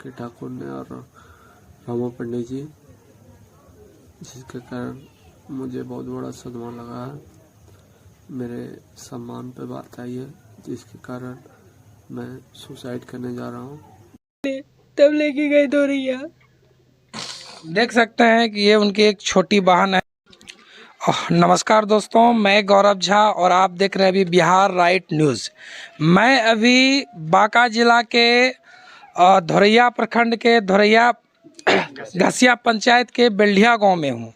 के ठाकुर ने और रामो पंडित जी, जिसके कारण मुझे बहुत बड़ा सदमा लगा है। मेरे सम्मान पे बात आई है, जिसके कारण मैं सुसाइड करने जा रहा हूँ। तब लेके गए धोरिया। देख सकते हैं कि ये उनकी एक छोटी बहन है। नमस्कार दोस्तों, मैं गौरव झा और आप देख रहे हैं अभी बिहार राइट न्यूज़। मैं अभी बांका जिला के धोरैया प्रखंड के धोरैया घसिया पंचायत के बेल्ढिया गांव में हूं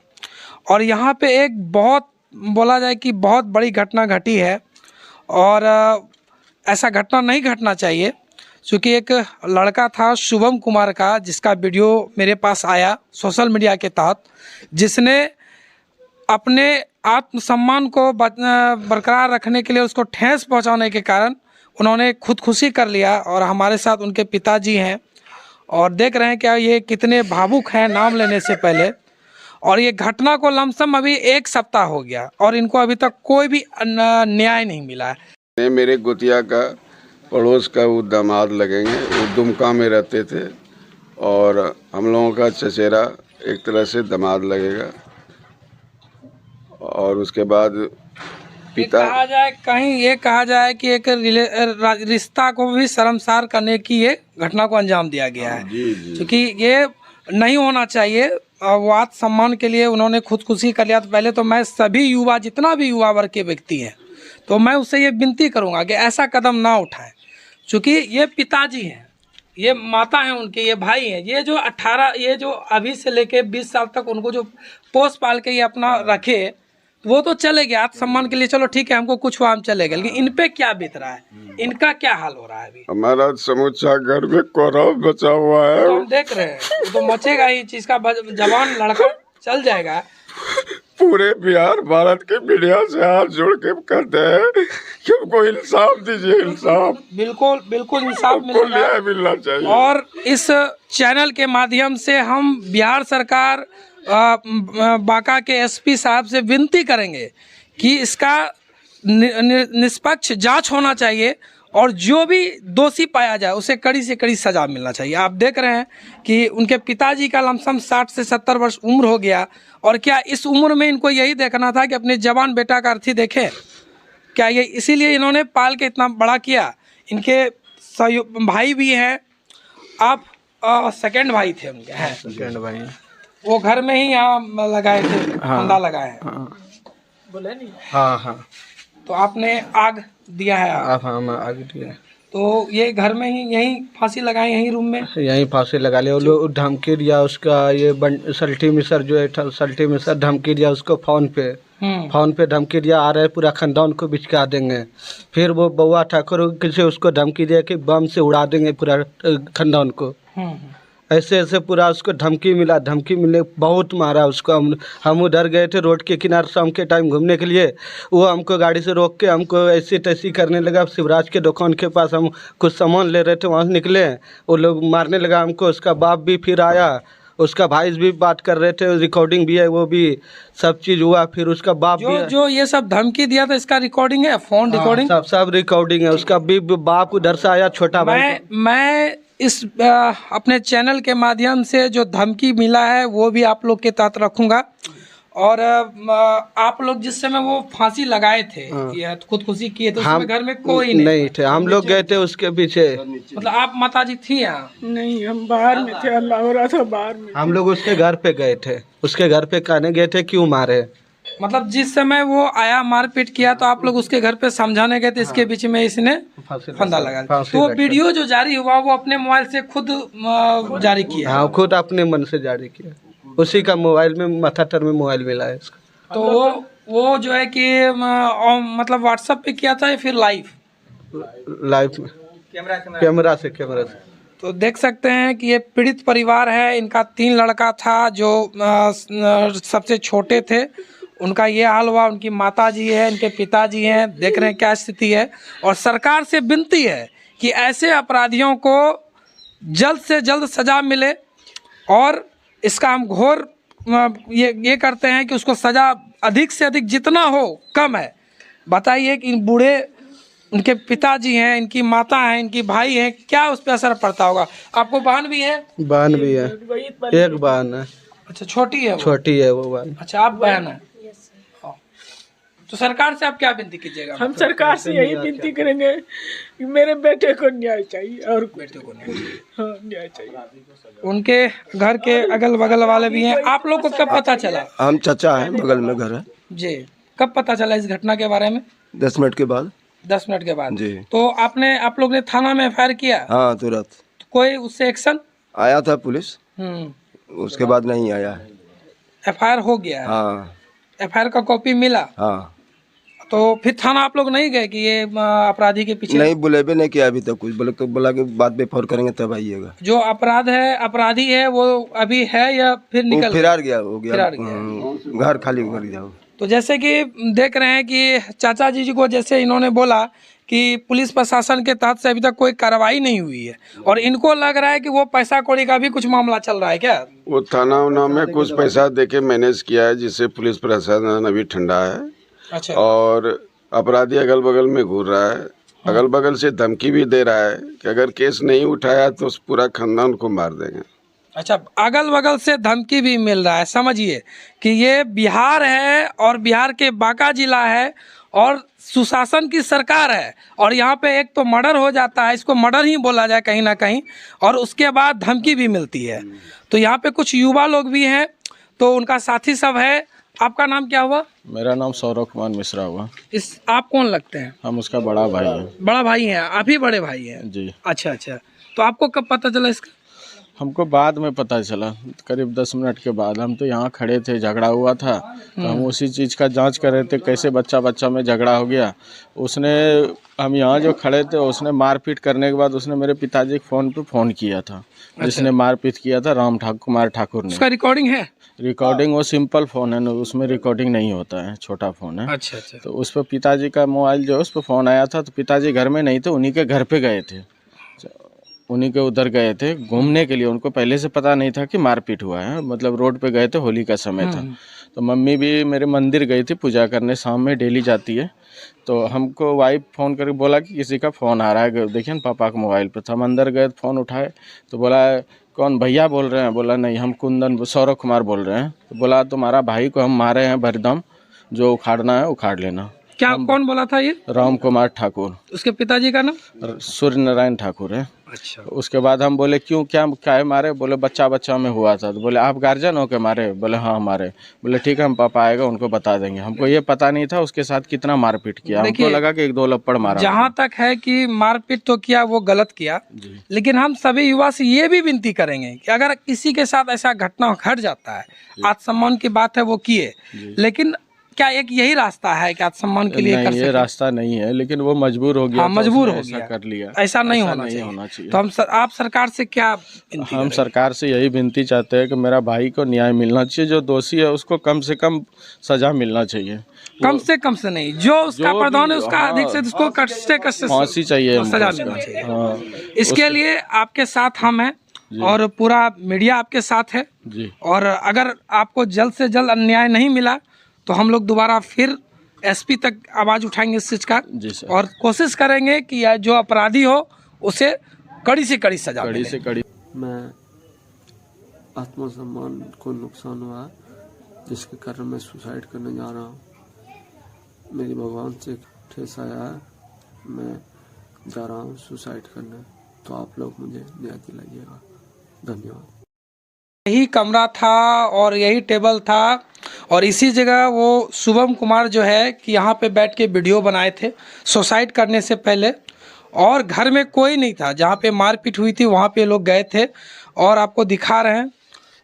और यहां पे एक बहुत बोला जाए कि बहुत बड़ी घटना घटी है और ऐसा घटना नहीं घटना चाहिए, क्योंकि एक लड़का था शुभम कुमार का, जिसका वीडियो मेरे पास आया सोशल मीडिया के तहत, जिसने अपने आत्मसम्मान को बरकरार रखने के लिए उसको ठेस पहुंचाने के कारण उन्होंने खुदकुशी कर लिया। और हमारे साथ उनके पिताजी हैं और देख रहे हैं क्या ये कितने भावुक हैं नाम लेने से पहले। और ये घटना को लमसम अभी 1 सप्ताह हो गया और इनको अभी तक कोई भी न्याय नहीं मिला है। मेरे गुतिया का पड़ोस का वो दामाद लगेंगे, वो दुमका में रहते थे और हम लोगों का चचेरा एक तरह से दामाद लगेगा। और उसके बाद पिता ये कहा जाए कि एक रिश्ता को भी शर्मसार करने की ये घटना को अंजाम दिया गया है, क्योंकि ये नहीं होना चाहिए। वो आत्मसम्मान के लिए उन्होंने खुदकुशी कर लिया। तो पहले तो मैं सभी युवा, जितना भी युवा वर्ग के व्यक्ति हैं, तो मैं उससे ये विनती करूंगा कि ऐसा कदम ना उठाएं, क्योंकि ये पिताजी हैं, ये माता हैं उनके, ये भाई हैं, ये जो अभी से लेके 20 साल तक उनको जो पोस पाल के ये अपना रखे, वो तो चले गए आत्मसम्मान के लिए, चलो ठीक है, हमको कुछ हुआ हम चले गए, लेकिन इन पे क्या बीत रहा है, इनका क्या हाल हो रहा है अभी? हमारा समूचा घर में कोराव बचा हुआ है। तो हम देख रहे हैं, तो मचेगा ही चीज का, जवान लड़का चल जाएगा। पूरे बिहार भारत के मीडिया से हाथ जोड़ के कहते हैं कि हमको इंसाफ दीजिए, इंसाफ बिल्कुल इंसाफ मिलना चाहिए। और इस चैनल के माध्यम से हम बिहार सरकार बांका के एसपी साहब से विनती करेंगे कि इसका निष्पक्ष जांच होना चाहिए और जो भी दोषी पाया जाए उसे कड़ी से कड़ी सजा मिलना चाहिए। आप देख रहे हैं कि उनके पिताजी का लमसम 60 से 70 वर्ष उम्र हो गया, और क्या इस उम्र में इनको यही देखना था कि अपने जवान बेटा का अर्थी देखें? क्या ये इसीलिए इन्होंने पाल के इतना बड़ा किया? इनके भाई भी हैं, आप सेकंड भाई थे उनके? हैं सेकंड भाई। वो घर में ही यहाँ लगाए थे, फंदा लगाए हैं। बोले नहीं? हाँ। तो आपने आग दिया है? हाँ, मैं आग दिया। तो ये घर में ही यहीं फांसी लगाए, यहीं रूम में यहीं फांसी लगा लिया। वो लोग धमकी दिया उसका, ये सल्टी मिसर जो है, सल्टी मिसर धमकी दिया उसको फोन पे धमकी दिया, आ रहे पूरा खानदान को बिचका देंगे। फिर वो बउआ ठाकुर किसी उसको धमकी दिया कि बम से उड़ा देंगे पूरा खानदान को। ऐसे पूरा उसको धमकी मिला। धमकी मिलने बहुत मारा उसको। हम उधर गए थे रोड के किनारे शाम के टाइम घूमने के लिए। वो हमको गाड़ी से रोक के हमको ऐसी तैसी करने लगा। शिवराज के दुकान के पास हम कुछ सामान ले रहे थे, वहाँ से निकले, वो लोग मारने लगा हमको। उसका बाप भी फिर आया, उसका भाई भी बात कर रहे थे, रिकॉर्डिंग भी है, वो भी सब चीज़ हुआ। फिर उसका बाप जो ये सब धमकी दिया था, इसका रिकॉर्डिंग है, फोन रिकॉर्डिंग सब रिकॉर्डिंग है। उसका भी बाप उधर से आया, छोटा भाई। मैं इस अपने चैनल के माध्यम से जो धमकी मिला है वो भी आप लोग के तहत रखूंगा। और आप लोग जिस समय वो फांसी लगाए थे या खुदकुशी किए थे, उसमें घर में कोई नहीं थे, हम लोग गए थे उसके पीछे। मतलब आप माताजी थी यहाँ? नहीं, हम बाहर में थे, अल्लाह हो रहा था बाहर में। हम लोग उसके घर पे गए थे, उसके घर पे कहने गए थे क्यों मारे। मतलब जिस समय वो आया मारपीट किया तो आप लोग उसके घर पे समझाने गए थे, इसके बीच में इसने फंदा लगा दिया। तो वो वीडियो जो जारी हुआ वो अपने मोबाइल से खुद जारी किया? हाँ, खुद अपने मन से जारी किया। उसी का मोबाइल में मथाटर में मोबाइल मिला है इसका। तो वो जो है कि मतलब व्हाट्सएप पे किया था या फिर लाइव में कैमरा से? तो देख सकते हैं कि ये पीड़ित परिवार है। इनका 3 लड़का था, जो सबसे छोटे थे, उनका ये हाल हुआ। उनकी माताजी है, इनके पिताजी हैं, देख रहे हैं क्या स्थिति है। और सरकार से विनती है कि ऐसे अपराधियों को जल्द से जल्द सजा मिले, और इसका हम घोर ये करते हैं कि उसको सजा अधिक से अधिक जितना हो कम है। बताइए कि इन बूढ़े उनके पिताजी हैं, इनकी माता हैं, इनकी भाई हैं, क्या उस पर असर पड़ता होगा? आपको बहन भी है? बहन भी है, एक बहन है, अच्छा, छोटी है वो? छोटी है वो बहन। अच्छा, आप बहन है। तो सरकार से आप क्या विनती कीजिएगा? हम सरकार से यही विनती करेंगे कि मेरे बेटे को न्याय चाहिए, और बेटे को नहीं। हाँ, न्याय चाहिए। उनके घर के अगल बगल वाले भी हैं। आप लोग को कब पता चला? हम चाचा हैं, बगल में घर है। जी, कब पता चला इस घटना के बारे में? 10 मिनट के बाद। 10 मिनट के बाद जी। तो आप लोग ने थाना में एफआईआर किया? हाँ, तुरंत तो कोई उससे एक्शन? आया था पुलिस, उसके बाद नहीं आया है। एफआईआर हो गया है? हाँ एफआईआर का कॉपी मिला? हाँ। तो फिर थाना आप लोग नहीं गए कि ये अपराधी के पीछे? नहीं, बुलेबे नहीं किया अभी तक कुछ। बोले तो बोला कि बाद में फोन करेंगे तब आइएगा। जो अपराधी है वो अभी है या फिर वो निकल फिरार गया, हो गया। फिरार गया। घर खाली कर दिया। तो जैसे कि देख रहे हैं कि चाचा जी को जैसे इन्होंने बोला कि पुलिस प्रशासन के तहत से अभी तक कोई कार्रवाई नहीं हुई है, और इनको लग रहा है कि वो पैसा कौड़ी का भी कुछ मामला चल रहा है क्या? वो थाना उना में कुछ पैसा देके मैनेज किया है, जिससे पुलिस प्रशासन अभी ठंडा है। अच्छा। और अपराधी अगल बगल में घूर रहा है, अगल बगल से धमकी भी दे रहा है कि अगर केस नहीं उठाया तो उस पूरा खानदान को मार देंगे। अच्छा, अगल बगल से धमकी भी मिल रहा है। समझिए कि ये बिहार है और बिहार के बांका जिला है और सुशासन की सरकार है, और यहाँ पे एक तो मर्डर हो जाता है, इसको मर्डर ही बोला जाए कहीं ना कहीं, और उसके बाद धमकी भी मिलती है। तो यहाँ पे कुछ युवा लोग भी हैं, तो उनका साथी सब है। आपका नाम क्या हुआ? मेरा नाम सौरभ कुमार मिश्रा हुआ। आप कौन लगते हैं? हम उसका बड़ा भाई है। बड़ा भाई हैं आप ही? बड़े भाई हैं जी। अच्छा अच्छा, तो आपको कब पता चला इसका? हमको बाद में पता चला, करीब 10 मिनट के बाद। हम तो यहाँ खड़े थे, झगड़ा हुआ था, तो हम उसी चीज़ का जांच कर रहे थे, कैसे बच्चा में झगड़ा हो गया। उसने, हम यहाँ जो खड़े थे, उसने मारपीट करने के बाद उसने मेरे पिताजी के फ़ोन पे फ़ोन किया था। जिसने मारपीट किया था कुमार ठाकुर ने। उसका रिकॉर्डिंग है? रिकॉर्डिंग, वो सिंपल फ़ोन है ना, उसमें रिकॉर्डिंग नहीं होता है, छोटा फ़ोन है। अच्छा अच्छा। तो उस पर पिताजी का मोबाइल जो है, उस पर फ़ोन आया था। तो पिताजी घर में नहीं थे, उन्हीं के घर पे गए थे, उन्हीं के उधर गए थे घूमने के लिए। उनको पहले से पता नहीं था कि मारपीट हुआ है, मतलब रोड पे गए थे, होली का समय था। तो मम्मी भी मेरे मंदिर गई थी पूजा करने, शाम में डेली जाती है। तो हमको वाइफ फ़ोन करके बोला कि किसी का फ़ोन आ रहा है, देखिए ना पापा के मोबाइल पे। तो हम अंदर गए, फ़ोन उठाए तो बोला कौन भैया बोल रहे हैं? बोला नहीं, हम सौरभ कुमार बोल रहे हैं। तो बोला तुम्हारा भाई को हम मारे हैं भरदम, जो उखाड़ना है उखाड़ लेना। क्या कौन बोला था ये? राम कुमार ठाकुर। उसके पिताजी का नाम? सूर्य नारायण ठाकुर है। अच्छा। उसके बाद हम बोले क्यों, क्या है मारे? बोले बच्चा में हुआ था। तो बोले आप गार्जियन हो के मारे? बोले हाँ हमारे। बोले ठीक है, हम पापा आएगा उनको बता देंगे। हमको ये पता नहीं था उसके साथ कितना मारपीट किया। हमको लगा कि 1-2 लपड़ मारा। जहाँ तक है कि मारपीट तो किया, वो गलत किया, लेकिन हम सभी युवा से ये भी विनती करेंगे कि अगर किसी के साथ ऐसा घटना घट जाता है, आत्मसम्मान की बात है वो किए, लेकिन क्या एक यही रास्ता है कि आत्मसम्मान के लिए कर ये रास्ता नहीं है, लेकिन वो मजबूर हो गया। हाँ, मजबूर हो गया, कर लिया। ऐसा नहीं होना चाहिए। तो आप सरकार से क्या विनती? हम सरकार से यही विनती चाहते हैं कि मेरा भाई को न्याय मिलना चाहिए। जो दोषी है उसको कम से कम सजा मिलना चाहिए। कम से नहीं, जो उसका प्रावधान है उसका अधिक से उसको कष्ट फांसी चाहिए, सजा मिलना चाहिए। इसके लिए आपके साथ हम हैं और पूरा मीडिया आपके साथ है जी। और अगर आपको जल्द से जल्द अन्याय नहीं मिला तो हम लोग दोबारा फिर एसपी तक आवाज़ उठाएंगे इस चीज़ का, और कोशिश करेंगे कि जो अपराधी हो उसे कड़ी से कड़ी सजा मिले। मैं आत्मसम्मान को नुकसान हुआ जिसके कारण मैं सुसाइड करने जा रहा हूँ। मेरी भगवान से ठेस आया है, मैं जा रहा हूँ सुसाइड करने। तो आप लोग मुझे न्याय दिलाइएगा। धन्यवाद। यही कमरा था और यही टेबल था और इसी जगह वो शुभम कुमार जो है कि यहाँ पे बैठ के वीडियो बनाए थे सुसाइड करने से पहले, और घर में कोई नहीं था। जहाँ पे मारपीट हुई थी वहाँ पे लोग गए थे, और आपको दिखा रहे हैं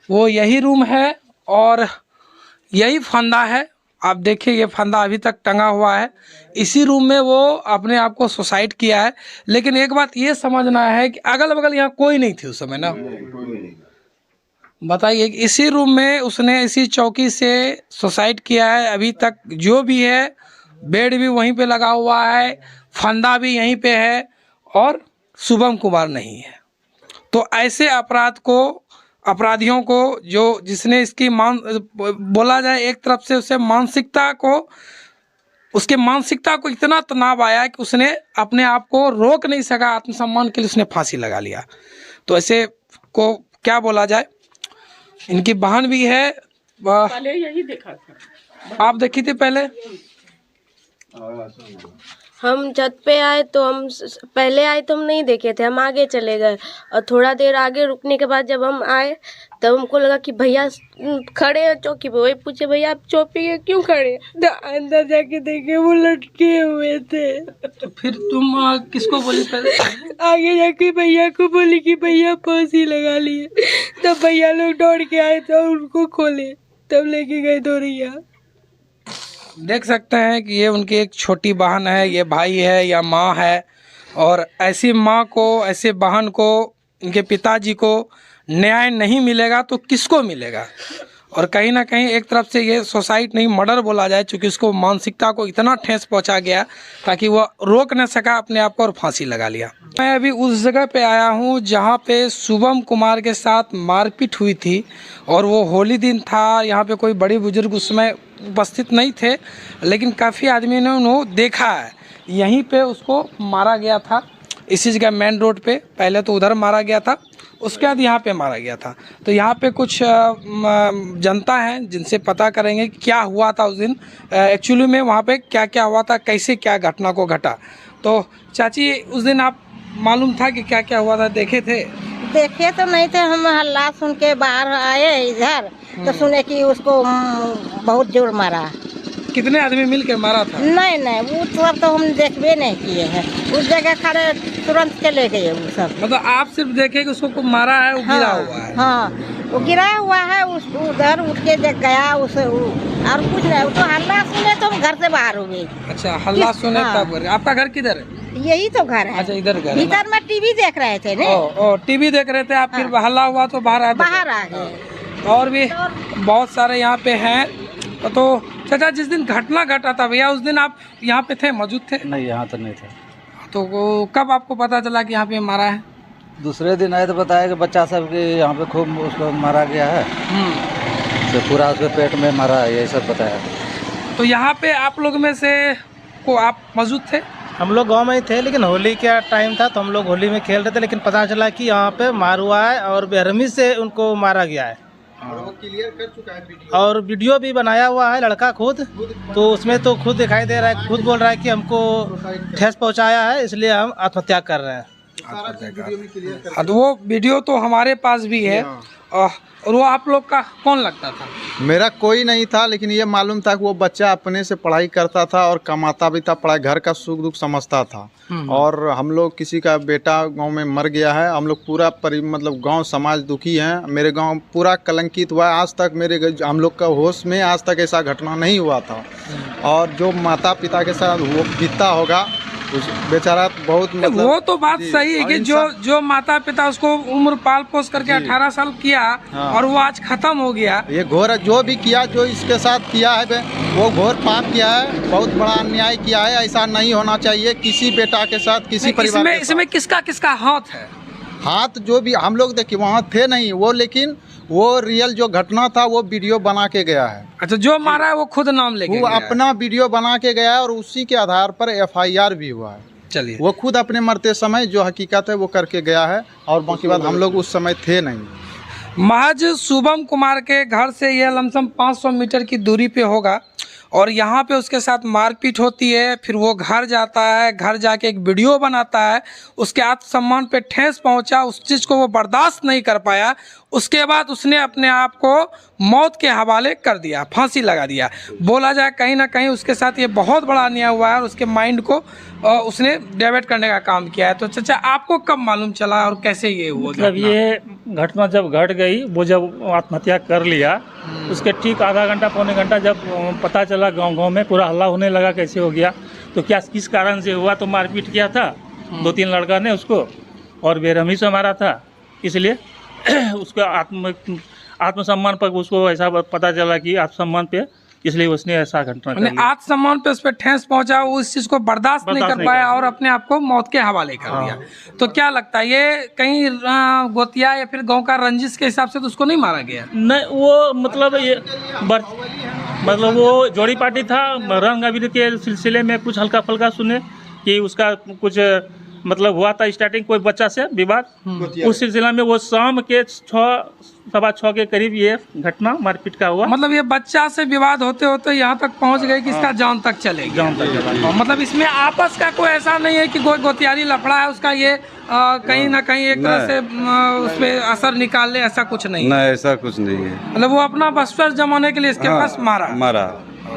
वो यही रूम है और यही फंदा है। आप देखिए ये फंदा अभी तक टंगा हुआ है। इसी रूम में वो अपने आप को सुसाइड किया है। लेकिन एक बात ये समझना है कि अगल बगल यहाँ कोई नहीं थी उस समय ना, बताइए। इसी रूम में उसने इसी चौकी से सुसाइड किया है। अभी तक जो भी है बेड भी वहीं पे लगा हुआ है, फंदा भी यहीं पे है, और शुभम कुमार नहीं है। तो ऐसे अपराधियों को जिसने इसकी बोला जाए एक तरफ से उसे मानसिकता को उसके मानसिकता को इतना तनाव आया कि उसने अपने आप को रोक नहीं सका, आत्मसम्मान के लिए उसने फांसी लगा लिया। तो ऐसे को क्या बोला जाए। इनकी बहन भी है, पहले यही देखा था। आप देखी थी पहले? हम छत पे आए तो हम पहले आए तो हम नहीं देखे थे, हम आगे चले गए और थोड़ा देर आगे रुकने के बाद जब हम आए तब हमको लगा कि भैया खड़े हैं चौकी पे। वही पूछे भैया आप चौकी पे क्यों खड़े? तो अंदर जाके देखे वो लटके हुए थे। तो फिर तुम किसको बोली पहले? आगे जाके भैया को बोली कि भैया फांसी लगा लिए। तब भैया लोग दौड़ के आए तो उनको खोले, तब लेके गए दौड़िया। देख सकते हैं कि ये उनकी एक छोटी बहन है, ये भाई है या माँ है। और ऐसी माँ को, ऐसे बहन को, इनके पिताजी को न्याय नहीं मिलेगा तो किसको मिलेगा? और कहीं ना कहीं एक तरफ से ये सुसाइड नहीं मर्डर बोला जाए, क्योंकि उसको मानसिकता को इतना ठेस पहुंचा गया ताकि वो रोक न सका अपने आप को और फांसी लगा लिया। मैं अभी उस जगह पे आया हूँ जहाँ पे शुभम कुमार के साथ मारपीट हुई थी और वो होली दिन था। यहाँ पे कोई बड़े बुजुर्ग उसमें उपस्थित नहीं थे, लेकिन काफ़ी आदमी ने उन्होंने देखा है। यहीं पे उसको मारा गया था, इसी जगह मेन रोड पे। पहले तो उधर मारा गया था, उसके बाद यहाँ पे मारा गया था। तो यहाँ पे कुछ जनता है जिनसे पता करेंगे कि क्या हुआ था उस दिन, एक्चुअली में वहाँ पे क्या क्या हुआ था, कैसे क्या घटना को घटा। तो चाची, उस दिन आप मालूम था कि क्या क्या हुआ था, देखे थे? देखे तो नहीं थे, हम हल्ला सुन के बाहर आए इधर तो सुने कि उसको बहुत जोर मारा। कितने आदमी मिल के मारा था? नहीं वो सब तो हम देखबे नहीं किए हैं। उस जगह खड़े तुरंत चले गए वो सब। मतलब आप सिर्फ देखे कि उसको मारा है, वो गिरा हुआ है? हाँ, वो गिरा हुआ है, उधर उठ के जग गया उसे, और कुछ नहीं। तो हल्ला सुने तो हम घर से बाहर हो गए। अच्छा, हल्ला सुने हाँ। तब? आपका घर किधर है? यही तो घर है। अच्छा, इधर घर है। भीतर में टीवी देख रहे थे ना। ओ, टीवी देख रहे थे आप, फिर हल्ला हुआ तो बाहर आए? बाहर आ गए। और भी बहुत सारे यहाँ पे हैं। तो चाचा, जिस दिन घटना घटा था भैया, उस दिन आप यहाँ पे थे, मौजूद थे? नहीं, यहाँ तो नहीं था। तो कब आपको पता चला कि यहाँ पे मारा है? दूसरे दिन आए तो बताया कि बच्चा सब के यहाँ पे खूब उसको मारा गया है, तो पूरा उसके पेट में मारा है, ये सब बताया। तो यहाँ पे आप लोग में से को आप मौजूद थे? हम लोग गांव में ही थे, लेकिन होली का टाइम था तो हम लोग होली में खेल रहे थे, लेकिन पता चला कि यहाँ पे मार हुआ है और बेरहमी से उनको मारा गया है। और वो क्लियर कर चुका है वीडियो, और वीडियो भी बनाया हुआ है लड़का खुद। तो उसमें तो खुद दिखाई दे रहा है, खुद बोल रहा है कि हमको ठेस पहुंचाया है, इसलिए हम आत्महत्या कर रहे हैं। तो वो वीडियो तो हमारे पास भी है। और वो आप लोग का कौन लगता था? मेरा कोई नहीं था, लेकिन ये मालूम था कि वो बच्चा अपने से पढ़ाई करता था और कमाता भी था, पढ़ाई घर का सुख दुख समझता था। और हम लोग किसी का बेटा गांव में मर गया है, हम लोग पूरा मतलब गांव समाज दुखी है। मेरे गांव पूरा कलंकित हुआ है। आज तक हम लोग का होश में आज तक ऐसा घटना नहीं हुआ था। और जो माता पिता के साथ वो बीतता होगा, उस बेचारा बहुत मतलब, वो तो बात सही है कि जो माता पिता उसको उम्र पाल पोस करके 18 साल किया, हाँ। और वो आज खत्म हो गया। ये घोर जो भी किया, जो इसके साथ किया है वो घोर पाप किया है, बहुत बड़ा अन्याय किया है। ऐसा नहीं होना चाहिए किसी बेटा के साथ, किसी परिवार के साथ। इसमें किसका किसका हाथ है? हाथ जो भी हम लोग देखिए वहाँ थे नहीं वो, लेकिन वो रियल जो घटना था वो वीडियो बना के गया है। अच्छा, जो मारा है वो खुद नाम लेके वो गया अपना वीडियो बना के गया है और उसी के आधार पर FIR भी हुआ है। चलिए, वो खुद अपने मरते समय जो हकीकत है वो करके गया है, और बाकी बात हम लोग उस समय थे नहीं। महज शुभम कुमार के घर से यह लमसम 500 मीटर की दूरी पे होगा, और यहाँ पे उसके साथ मारपीट होती है। फिर वो घर जाता है, घर जाके एक वीडियो बनाता है, उसके आत्मसम्मान पे ठेस पहुँचा, उस चीज़ को वो बर्दाश्त नहीं कर पाया। उसके बाद उसने अपने आप को मौत के हवाले कर दिया, फांसी लगा दिया। बोला जाए कहीं ना कहीं उसके साथ ये बहुत बड़ा अन्याय हुआ है और उसके माइंड को उसने डाइवर्ट करने का काम किया है। तो चाचा, आपको कब मालूम चला और कैसे ये हुआ? मतलब ये घटना जब घट गई, वो जब आत्महत्या कर लिया, उसके ठीक आधा घंटा पौने घंटा जब पता चला गांव में, पूरा हल्ला होने लगा कैसे हो गया, तो क्या किस कारण से हुआ, तो मारपीट किया था 2-3 लड़का ने उसको, और बेरहमी से मारा था। इसलिए उसका आत्मसम्मान पर उसको ऐसा पता चला कि आत्मसम्मान पे, इसलिए उसने ऐसा घटना कर लिया। आत्मसम्मान पे उस पर ठेस पहुंचा, वो उस चीज़ को बर्दाश्त नहीं कर पाया और अपने आप को मौत के हवाले कर दिया। तो क्या लगता है, ये कहीं गोतिया या फिर गांव का रंजिश के हिसाब से तो उसको नहीं मारा गया? नहीं, वो मतलब ये मतलब वो जोड़ी पार्टी था, रंग अबीर के सिलसिले में कुछ हल्का फुल्का सुने कि उसका कुछ मतलब हुआ था स्टार्टिंग कोई बच्चा से विवाद। उस सिलसिला में वो शाम के 6:15 के करीब ये घटना मारपीट का हुआ। मतलब ये बच्चा से विवाद होते होते यहाँ तक पहुँच गए कि इसका जान तक चले गया। जान तक चला। मतलब इसमें आपस का कोई ऐसा नहीं है कि कोई गोतियारी लफड़ा है उसका ये कहीं ना कहीं एक तरह से उस पर असर निकाल ले, ऐसा कुछ नहीं? नहीं, ऐसा कुछ नहीं है। मतलब वो अपना बस्तर जमाने के लिए इसके पास मारा।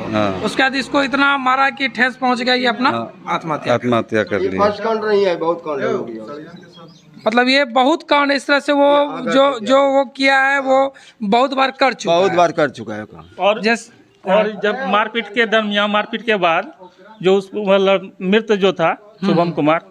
हाँ। उसके बाद इसको इतना मारा कि ठेस पहुंच गया, ये अपना आत्महत्या कर ली। फर्स्ट कांड नहीं है, बहुत कांड हो गया। मतलब ये बहुत कांड इस तरह से वो जो वो किया है वो बहुत बार कर चुका है काम। और जब मारपीट के दरमियान, मारपीट के बाद जो उस मतलब मृत जो था शुभम कुमार,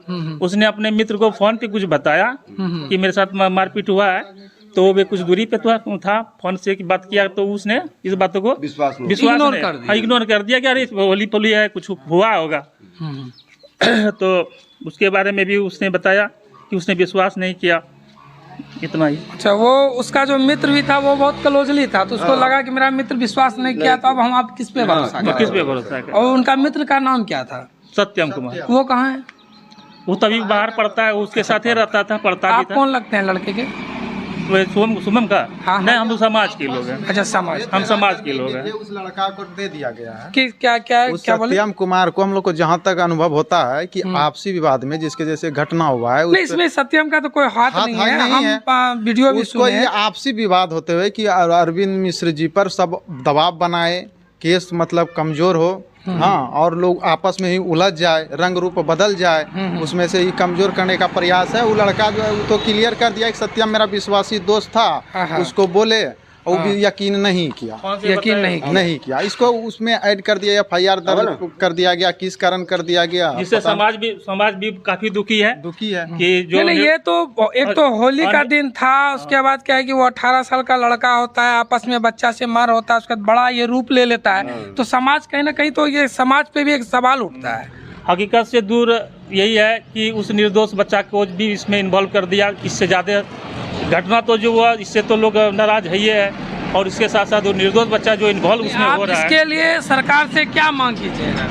उसने अपने मित्र को फोन पे कुछ बताया कि मेरे साथ मारपीट हुआ है। तो वो भी कुछ दूरी पे तो था, फोन से की बात किया तो उसने इस बात को विश्वास इग्नोर कर दिया कि अरे होली पोली है, कुछ हुआ होगा। तो उसके बारे में भी उसने बताया कि उसने विश्वास नहीं किया, इतना ही। अच्छा, वो उसका जो मित्र भी था वो बहुत क्लोजली था, तो उसको लगा कि मेरा मित्र विश्वास नहीं किया, तो अब हम आप किस पे भरोसा करें? किस पे भरोसा करें? और उनका मित्र का नाम क्या था? सत्यम कुमार। वो कहाँ है? वो तभी बाहर पढ़ता है, उसके साथ ही रहता था, पढ़ता भी आप था। कौन लगते हैं लड़के के? सुमन का? हाँ, नहीं, हम तो समाज के लोग हैं। अच्छा, समाज, हम समाज के लोग हैं। उस लड़का को दे दिया गया है कि क्या बोले? सत्यम कुमार को हम लोग को जहाँ तक अनुभव होता है कि आपसी विवाद में जिसके जैसे घटना हुआ है, नहीं, इसमें सत्यम का तो कोई हाथ नहीं है। हम वीडियो भी उसको ये आपसी विवाद होते हुए कि अरविंद मिश्र जी पर सब दबाव बनाए, केस मतलब कमजोर हो, हाँ, और लोग आपस में ही उलझ जाए, रंग रूप बदल जाए, उसमें से ही कमजोर करने का प्रयास है। वो लड़का जो है वो तो क्लियर कर दिया कि सत्यम मेरा विश्वासी दोस्त था, उसको बोले, और भी यकीन नहीं किया, नहीं किया। इसको उसमें ऐड कर दिया, FIR दर्ज कर दिया गया, किस कारण कर दिया गया, जिससे समाज भी काफी दुखी है कि जो नहीं, ये तो एक तो होली का दिन था, उसके बाद क्या है कि वो 18 साल का लड़का होता है, आपस में बच्चा से मार होता है, उसके बाद बड़ा ये रूप ले लेता है, तो समाज कहीं ना कहीं तो ये समाज पे भी एक सवाल उठता है। हकीकत से दूर यही है कि उस निर्दोष बच्चा को भी इसमें इन्वॉल्व कर दिया। इससे ज़्यादा घटना तो जो हुआ इससे तो लोग नाराज है ही है, और इसके साथ साथ वो निर्दोष बच्चा जो इन्वॉल्व उसमें हो रहा है। इसके लिए सरकार से क्या मांग कीजिएगा?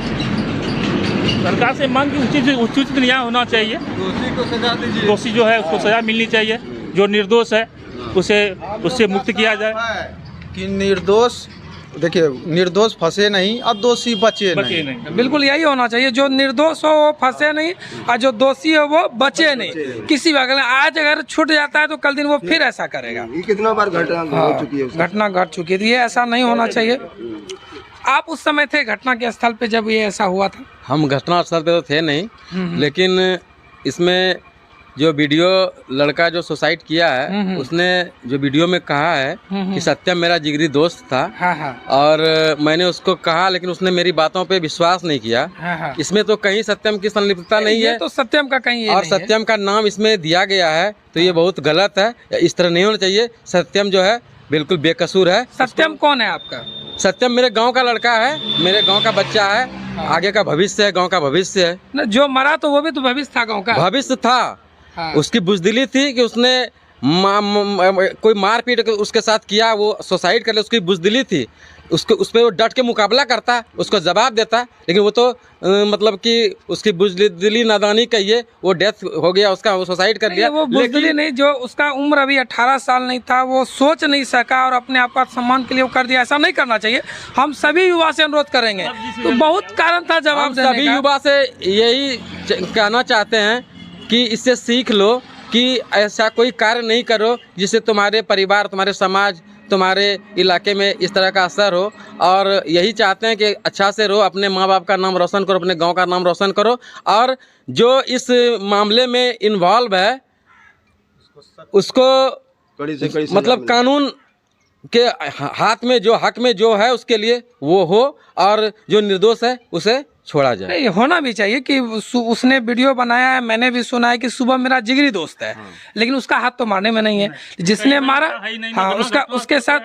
सरकार से मांग की उचित न्याय होना चाहिए, दोषी को सजा दीजिए, दोषी जो है उसको सजा मिलनी चाहिए, जो निर्दोष है उससे मुक्त किया जाए। कि निर्दोष, देखिए, निर्दोष फंसे नहीं और दोषी बचे नहीं। बिल्कुल यही होना चाहिए, जो निर्दोष हो वो फंसे नहीं और जो दोषी हो वो बचे नहीं। किसी वक्त आज अगर छूट जाता है तो कल दिन वो फिर ऐसा करेगा। ये कितना बार घटना हो चुकी है, घटना घट चुकी थी, ये ऐसा नहीं होना चाहिए। आप उस समय थे घटना के स्थल पे जब ये ऐसा हुआ था? हम घटना स्थल पे तो थे नहीं, लेकिन इसमें जो वीडियो लड़का जो सुसाइड किया है उसने जो वीडियो में कहा है कि सत्यम मेरा जिगरी दोस्त था, और मैंने उसको कहा लेकिन उसने मेरी बातों पे विश्वास नहीं किया। इसमें तो कहीं सत्यम की संलिप्तता नहीं है, तो सत्यम का कहीं और सत्यम का नाम इसमें दिया गया है, तो ये बहुत गलत है, इस तरह नहीं होना चाहिए। सत्यम जो है बिल्कुल बेकसूर है। सत्यम कौन है आपका? सत्यम मेरे गांव का लड़का है, मेरे गांव का बच्चा है, आगे का भविष्य है, गांव का भविष्य है। जो मरा तो वो भी तो भविष्य था, गाँव का भविष्य था। उसकी बुजदिली थी कि उसने कोई मारपीट उसके साथ किया, वो सुसाइड कर ले, उसकी बुजदिली थी। उसको उस पर वो डट के मुकाबला करता, उसको जवाब देता, लेकिन वो तो मतलब कि उसकी बुजदिली नादानी कहिए, वो डेथ हो गया उसका, वो सुसाइड कर लिया। वो बुजदिली नहीं, जो उसका उम्र अभी 18 साल नहीं था, वो सोच नहीं सका और अपने आप का सम्मान के लिए वो कर दिया। ऐसा नहीं करना चाहिए। हम सभी युवा से अनुरोध करेंगे, तो बहुत कारण था जवाब देने का। सभी युवा से यही कहना चाहते हैं कि इससे सीख लो कि ऐसा कोई कार्य नहीं करो जिससे तुम्हारे परिवार, तुम्हारे समाज, तुम्हारे इलाके में इस तरह का असर हो, और यही चाहते हैं कि अच्छा से रहो, अपने माँ बाप का नाम रोशन करो, अपने गांव का नाम रोशन करो, और जो इस मामले में इन्वॉल्व है उसको कड़ी से कड़ी मतलब कानून के हाथ में, जो हक में जो है उसके लिए वो हो, और जो निर्दोष है उसे छोड़ा जाए। नहीं, होना भी चाहिए कि उसने वीडियो बनाया है, मैंने भी सुना है कि शुभम मेरा जिगरी दोस्त है, लेकिन उसका हाथ तो मारने में नहीं है। जिसने मारा, हाँ, उसके साथ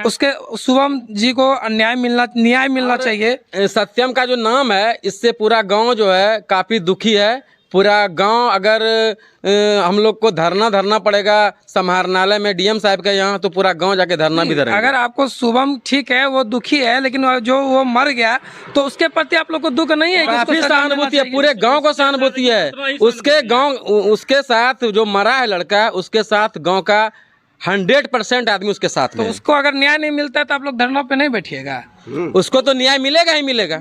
उसके शुभम जी को न्याय मिलना चाहिए। सत्यम का जो नाम है, इससे पूरा गांव जो है काफी दुखी है, पूरा गांव अगर हम लोग को धरना पड़ेगा समाहरणालय में डीएम साहब के यहाँ, तो पूरा गांव जाके धरना भी धरेंगे। अगर आपको शुभम ठीक है, वो दुखी है, लेकिन जो वो मर गया तो उसके प्रति आप लोग को दुख नहीं है? काफी सहानुभूति है, पूरे गांव को सहानुभूति है। उसके गांव, उसके साथ जो मरा है लड़का, उसके साथ गांव का 100% आदमी उसके साथ में। तो उसको अगर न्याय नहीं मिलता है तो आप लोग धरना पे नहीं बैठिएगा? उसको तो न्याय मिलेगा ही मिलेगा,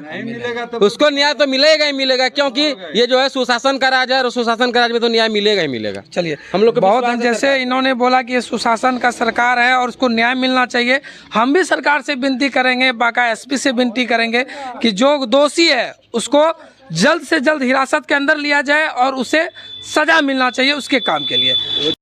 उसको न्याय तो मिलेगा ही मिलेगा, क्योंकि ये जो है सुशासन का राज है और सुशासन का राज में तो न्याय मिलेगा ही मिलेगा। चलिए, हम लोग बहुत जैसे इन्होंने बोला कि ये सुशासन का सरकार है और उसको न्याय मिलना चाहिए। हम भी सरकार से विनती करेंगे, बाका एसपी से विनती करेंगे कि जो दोषी है उसको जल्द से जल्द हिरासत के अंदर लिया जाए और उसे सजा मिलना चाहिए उसके काम के लिए।